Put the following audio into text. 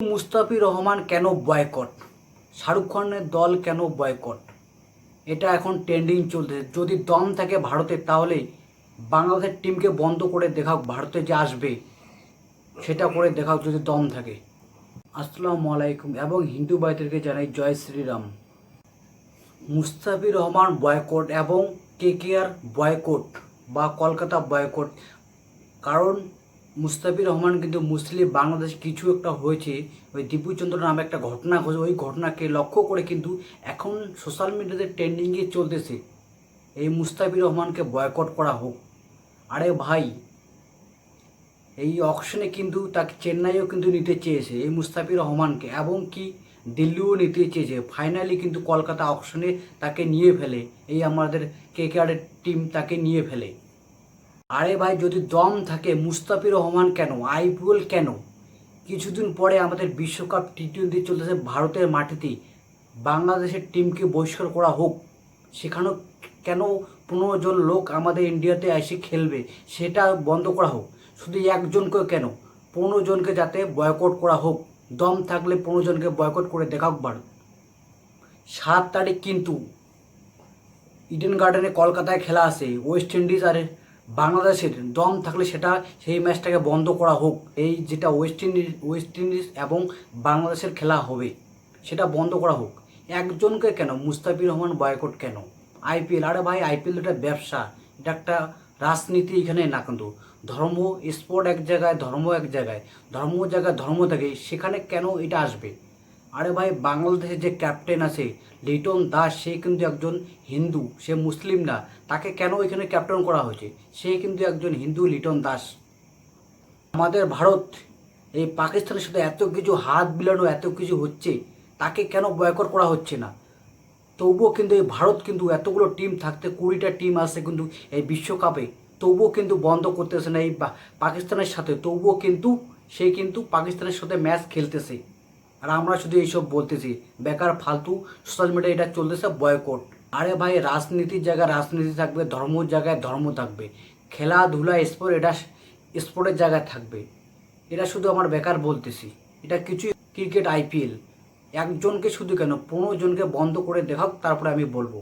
মুস্তাফিজুর রহমান কেন বয়কট? শাহরুখ খানের দল কেন বয়কট? এটা এখন ট্রেন্ডিং চলতেছে। যদি দম থাকে ভারতে তাহলে বাংলাদেশের টিমকে বন্ধ করে দেখাও, ভারতে যে আসবে সেটা করে দেখাও যদি দম থাকে। আসসালামু আলাইকুম এবং হিন্দু ভাইদেরকে জানাই জয় শ্রীরাম। মুস্তাফিজুর রহমান বয়কট এবং কেকেআর বয়কট বা কলকাতা বয়কট, কারণ মুস্তাফিজুর রহমান কিন্তু মুসলিম বাংলাদেশ কিছু একটা হয়েছে, ওই দীপুচন্দ্র নামে একটা ঘটনা হয়েছে, ওই ঘটনাকে লক্ষ্য করে কিন্তু এখন সোশ্যাল মিডিয়াতে ট্রেন্ডিংয়ে চলতেছে এই মুস্তাফিজুর রহমানকে বয়কট করা হোক। আরে ভাই, এই অকশনে কিন্তু তাকে চেন্নাইও কিন্তু নিতে চেয়েছে এই মুস্তাফিজুর রহমানকে, এবং কি দিল্লিও নিতে চেয়েছে। ফাইনালি কিন্তু কলকাতা অকশনে তাকে নিয়ে ফেলে, এই আমাদের কেকেআরের টিম তাকে নিয়ে ফেলে। আরে ভাই, যদি দম থাকে মুস্তাফিজুর রহমান কেন, আইপিএল কেন? কিছুদিন পরে আমাদের বিশ্বকাপ টি-20 চলতেছে ভারতের মাটিতেই, বাংলাদেশের টিমকে বহিষ্কার করা হোক। সেখানেও কেন 15 জন লোক আমাদের ইন্ডিয়াতে এসে খেলবে, সেটা বন্ধ করা হোক। শুধু একজনকে কেন, 15 জনকে যাতে বয়কট করা হোক। দম থাকলে 15 জনকে বয়কট করে দেখাক ভারত। 7 তারিখ কিন্তু ইডেন গার্ডেনে কলকাতায় খেলা আছে ওয়েস্ট ইন্ডিজ আর বাংলাদেশের। দম থাকলে সেটা সেই ম্যাচটাকে বন্ধ করা হোক। এই যেটা ওয়েস্ট ইন্ডিজ এবং বাংলাদেশের খেলা হবে সেটা বন্ধ করা হোক। একজনকে কেন, মুস্তাফিজুর রহমান বয়কট কেন? আইপিএল, আরে ভাই আইপিএল এটা ব্যবসা, এটা একটা রাজনীতি এখানে না। কিন্তু ধর্ম, স্পোর্ট এক জায়গায়, ধর্ম এক জায়গায়, ধর্ম থাকে, সেখানে কেন এটা আসবে? আরে ভাই, বাংলাদেশের যে ক্যাপ্টেন আছে লিটন দাস, সে কিন্তু একজন হিন্দু, সে মুসলিম না। তাকে কেন এখানে ক্যাপ্টেন করা হয়েছে? সে কিন্তু একজন হিন্দু, লিটন দাস। আমাদের ভারত এই পাকিস্তানের সাথে এত কিছু হাত বিলানো, এত কিছু হচ্ছে, তাকে কেন বয়কট করা হচ্ছে না? তবুও কিন্তু এই ভারত কিন্তু এতগুলো টিম থাকতে, 20টা টিম আছে কিন্তু এই বিশ্বকাপে, তবুও কিন্তু বন্ধ করতেছে না এই পাকিস্তানের সাথে। তবুও কিন্তু সে কিন্তু পাকিস্তানের সাথে ম্যাচ খেলতেছে, আর আমরা শুধু এইসব বলতেছি। বেকার ফালতু সোশ্যাল মিডিয়া এটা চলতেছে বয়কট। আরে ভাই, রাজনীতির জায়গায় রাজনীতি থাকবে, ধর্মের জায়গায় ধর্ম থাকবে, খেলাধুলা স্পোর্ট এটা স্পোর্টের জায়গায় থাকবে। এটা শুধু আমার বেকার বলতেছি, এটা কিছু। ক্রিকেট, আইপিএল, একজনকে শুধু কেন, 15 জনকে বন্ধ করে দেখাও, তারপরে আমি বলবো।